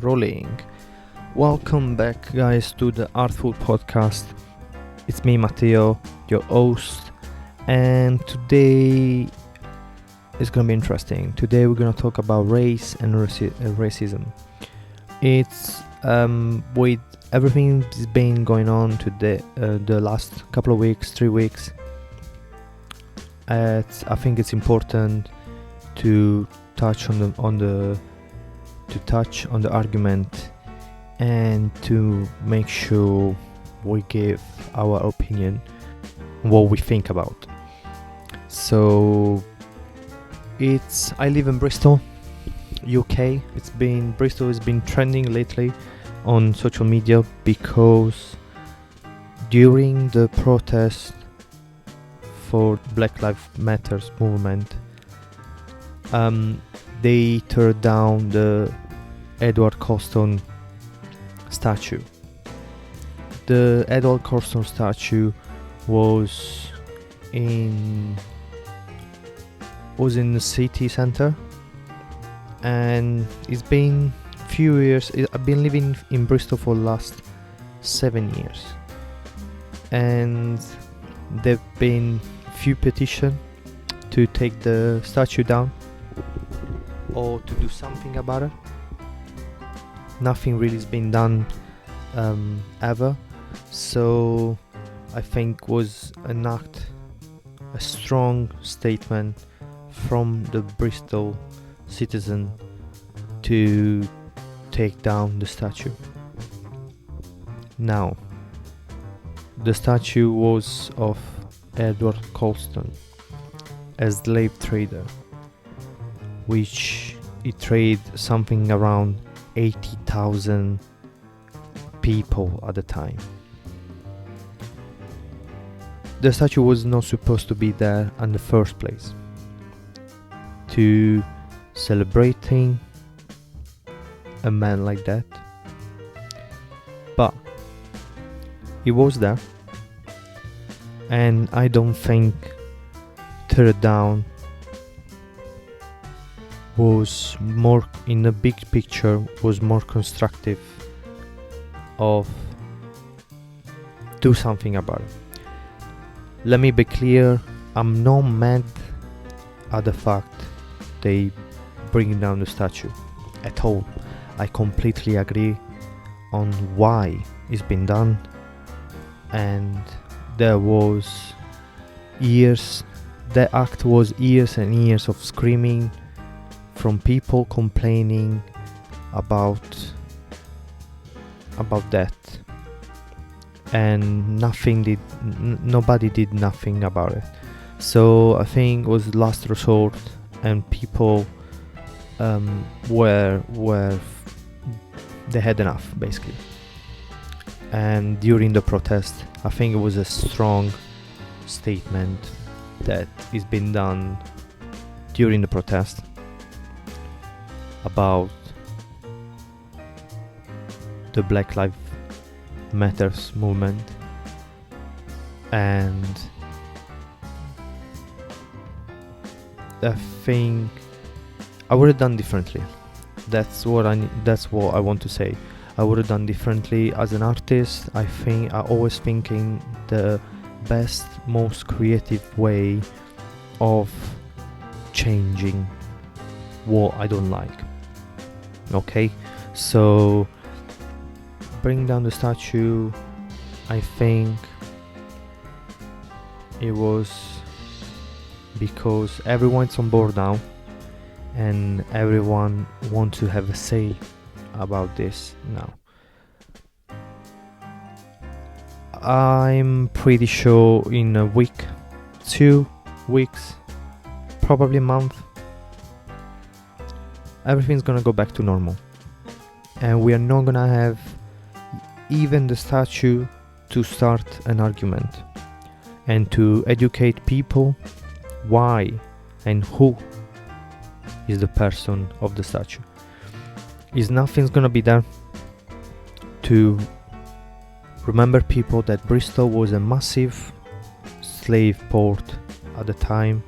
rolling. Welcome back, guys, to the ARTFUL podcast. It's me, Matteo, your host, and today it's gonna be interesting. Today we're gonna talk about race and racism. It's with everything that's been going on today, the last couple of weeks, 3 weeks. I think it's important to touch on the argument and to make sure we give our opinion, what we think about. So I live in Bristol, UK. Bristol has been trending lately on social media because during the protest for Black Lives Matters movement, they tore down the Edward Colston statue. The Edward Colston statue was in the city center, and it's been few years. I've been living in Bristol for the last 7 years, and there've been few petitions to take the statue down or to do something about it. Nothing really has been done ever. So I think was a strong statement from the Bristol citizen to take down the statue. Now, the statue was of Edward Colston, a slave trader, which he traded something around 80,000 people at the time. The statue was not supposed to be there in the first place, to celebrating a man like that, but he was there, and I don't think tear it down was more, in the big picture, was more constructive of do something about it. Let me be clear, I'm not mad at the fact they bring down the statue at all. I completely agree on why it's been done, and there was years, the act was years and years of screaming from people complaining about that, and nobody did nothing about it. So I think it was last resort, and people they had enough, basically. And during the protest, I think it was a strong statement that is been done during the protest about the Black Lives Matters movement, and I think I would have done differently. That's what I want to say. I would have done differently as an artist. I always thinking the best, most creative way of changing what I don't like. Okay, so bring down the statue. I think it was because everyone's on board now, and everyone wants to have a say about this now. I'm pretty sure in a week, 2 weeks, probably a month, everything's gonna go back to normal, and we are not gonna have even the statue to start an argument and to educate people why and who is the person of the statue. Nothing's gonna be there to remember people that Bristol was a massive slave port at the time,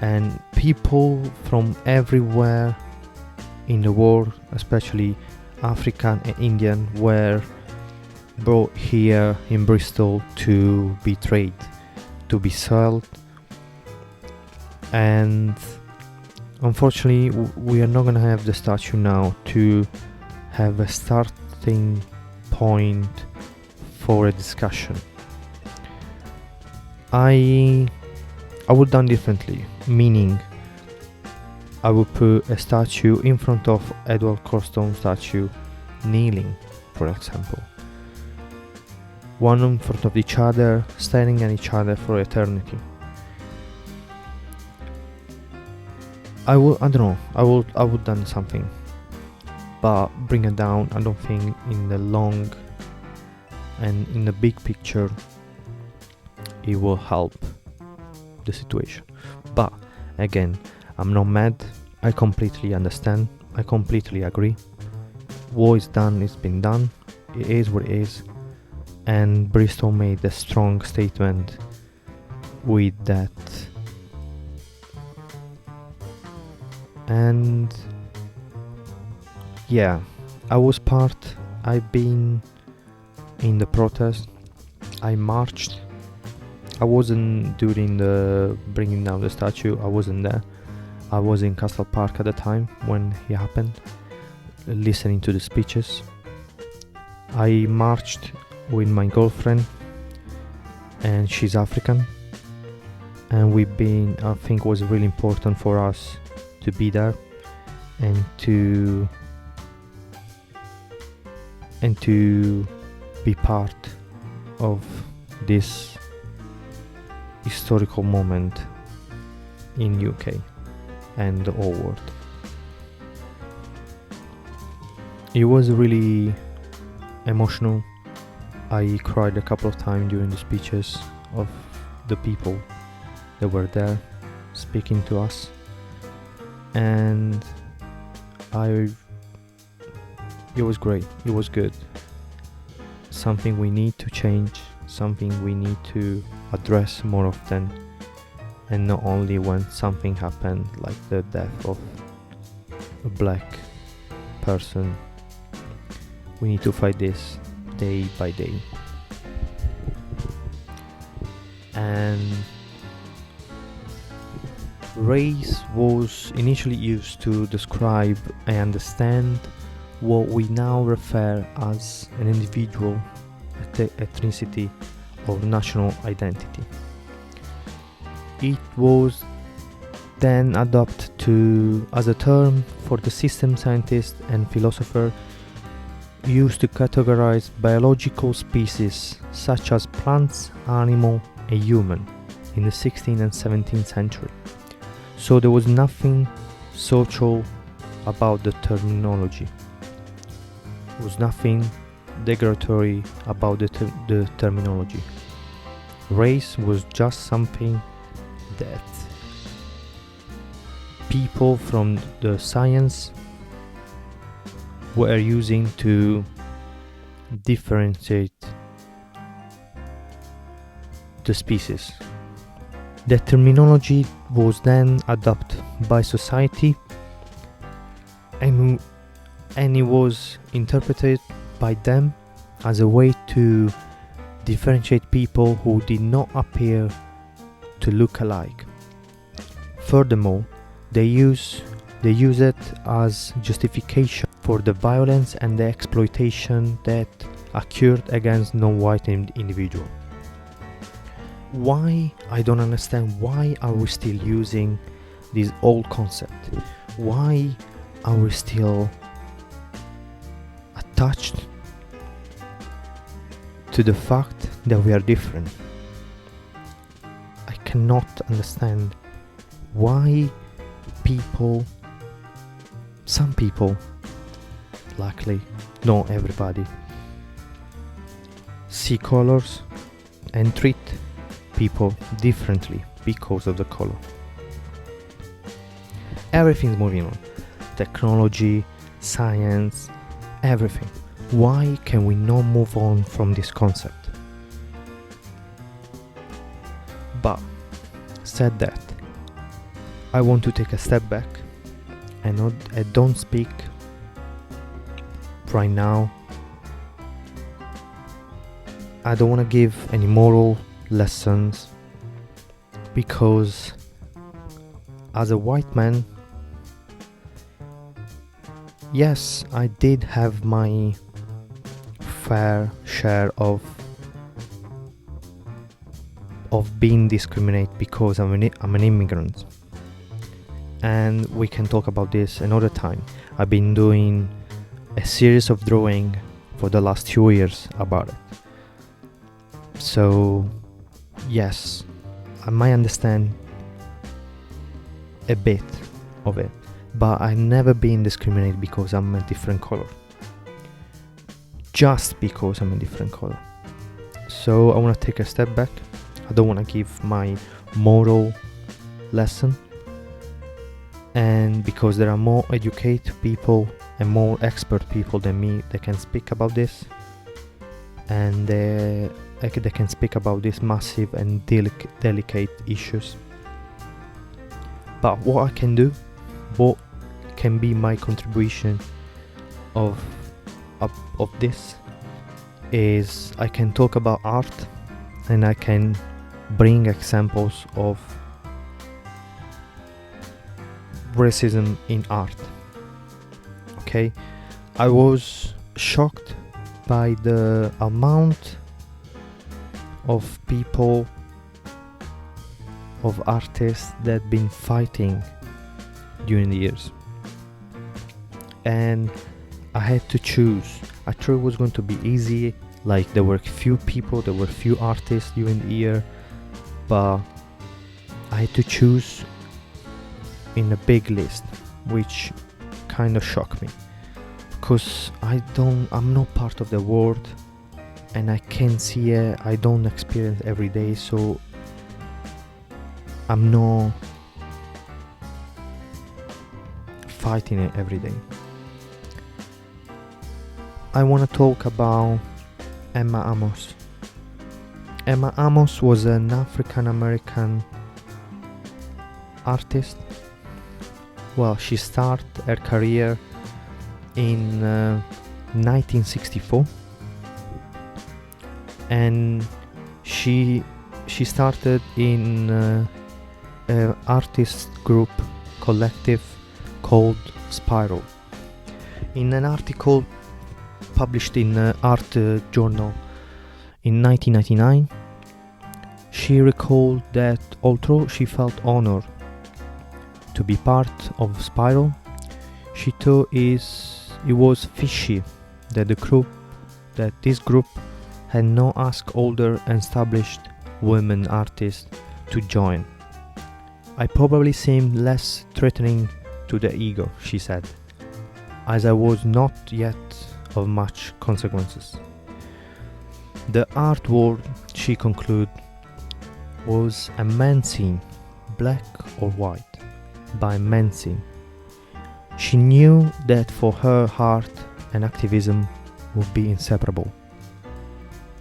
and people from everywhere in the world, especially African and Indian, were brought here in Bristol to be traded, to be sold, and unfortunately we are not gonna have the statue now to have a starting point for a discussion. I would done differently, meaning I would put a statue in front of Edward Colston statue, kneeling, for example, one in front of each other, staring at each other for eternity. I don't know, I would done something, but bring it down. I don't think in the long and in the big picture it will help the situation. But again, I'm not mad. I completely understand. I completely agree. What is done is been done. It is what it is. And Bristol made a strong statement with that. And yeah, I've been in the protest. I marched. I wasn't during the bringing down the statue. I wasn't there. I was in Castle Park at the time when it happened, listening to the speeches. I marched with my girlfriend, and she's African, and I think it was really important for us to be there and to be part of this historical moment in UK and the whole world. It was really emotional. I cried a couple of times during the speeches of the people that were there speaking to us, and it was great. It was good. Something we need to change, something we need to address more often, and not only when something happened like the death of a black person. We need to fight this day by day. And race was initially used to describe and understand what we now refer as an individual ethnicity or national identity. It was then adopted as a term for the system scientist and philosopher used to categorize biological species such as plants, animal, and human in the 16th and 17th century. So there was nothing social about the terminology. There was nothing derogatory about the terminology. Race was just something that people from the science were using to differentiate the species. The terminology was then adopted by society and it was interpreted by them as a way to differentiate people who did not appear to look alike. Furthermore, they use it as justification for the violence and the exploitation that occurred against non-white individuals. Why? I don't understand. Why are we still using this old concept? Why are we still attached to the fact that we are different? I cannot understand why some people, luckily not everybody, see colors and treat people differently because of the color. Everything's moving on. Technology, science, everything. Why can we not move on from this concept? But said that, I want to take a step back I don't speak right now. I don't want to give any moral lessons, because as a white man, yes, I did have my fair share of being discriminated because I'm an immigrant, and we can talk about this another time. I've been doing a series of drawing for the last 2 years about it, so yes, I might understand a bit of it, but I've never been discriminated because I'm a different color, just because I'm a different color. So I want to take a step back. I don't want to give my moral lesson, and because there are more educated people and more expert people than me that can speak about this, and they can speak about these massive and delicate issues. But what I can do, what can be my contribution of this, is I can talk about art, and I can bring examples of racism in art. Okay, I was shocked by the amount of people, of artists that have been fighting during the years, and I had to choose. I thought it was going to be easy, like there were few people, there were few artists during the year, but I had to choose in a big list, which kind of shocked me, because I'm not part of the world, and I can't see it, I don't experience every day, so I'm not fighting it every day. I want to talk about Amos. Amos was an African American artist. Well, she started her career in 1964, and she started in an artist group collective called Spiral. In an article published in Art Journal in 1999, she recalled that although she felt honored to be part of Spiral, she thought it was fishy that this group had not asked older and established women artists to join. I probably seemed less threatening to the ego, she said, as I was not yet of much consequences. The art world, she concluded, was a man's scene, black or white, by man's scene. She knew that for her art and activism would be inseparable.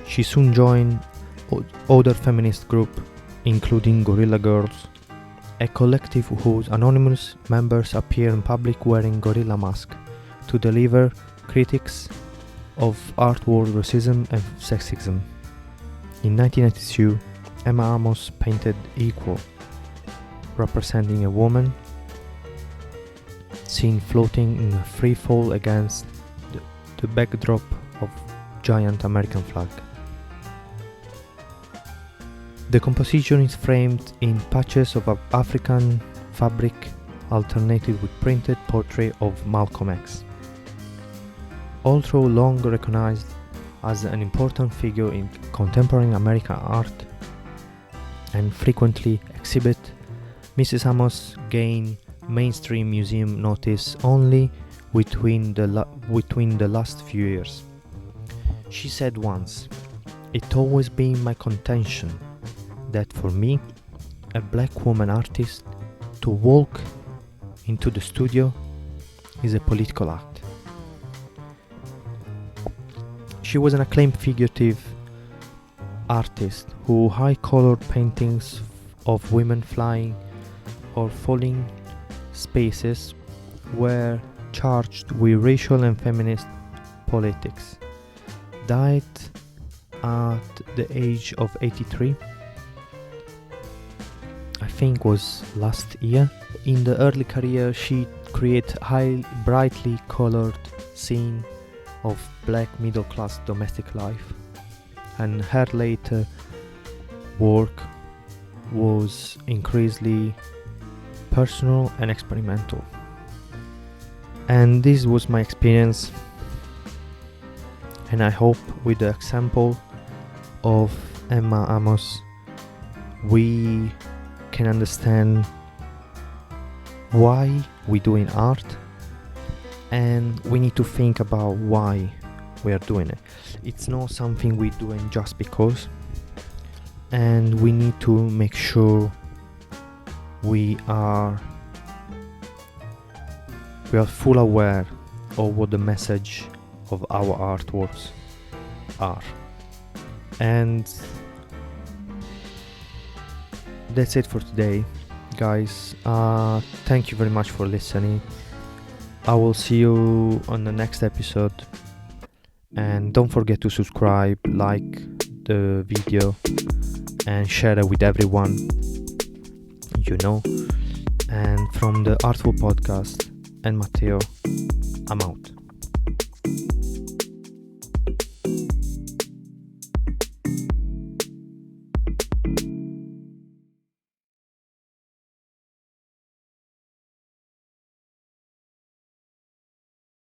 She soon joined other feminist groups, including Gorilla Girls, a collective whose anonymous members appear in public wearing gorilla masks to deliver critiques of art world racism and sexism. In 1992, Amos painted Equal, representing a woman seen floating in a free fall against the backdrop of giant American flag. The composition is framed in patches of African fabric alternated with printed portrait of Malcolm X. Although long recognized as an important figure in contemporary American art and frequently exhibit, Mrs. Amos gained mainstream museum notice only between the last few years. She said once, "It's always been my contention that for me, a black woman artist, to walk into the studio is a political act." She was an acclaimed figurative artist who high-colored paintings of women flying or falling spaces were charged with racial and feminist politics. Died at the age of 83. I think was last year. In the early career, she created brightly colored scene of black middle class domestic life, and her later work was increasingly personal and experimental. And this was my experience, and I hope with the example of Amos we can understand why we doing art, and we need to think about why we are doing it. It's not something we're doing just because, and we need to make sure we are full aware of what the message of our artworks are. And that's it for today, guys. Thank you very much for listening. I will see you on the next episode, and don't forget to subscribe, like the video, and share it with everyone you know. And from the Artful podcast and Matteo, I'm out.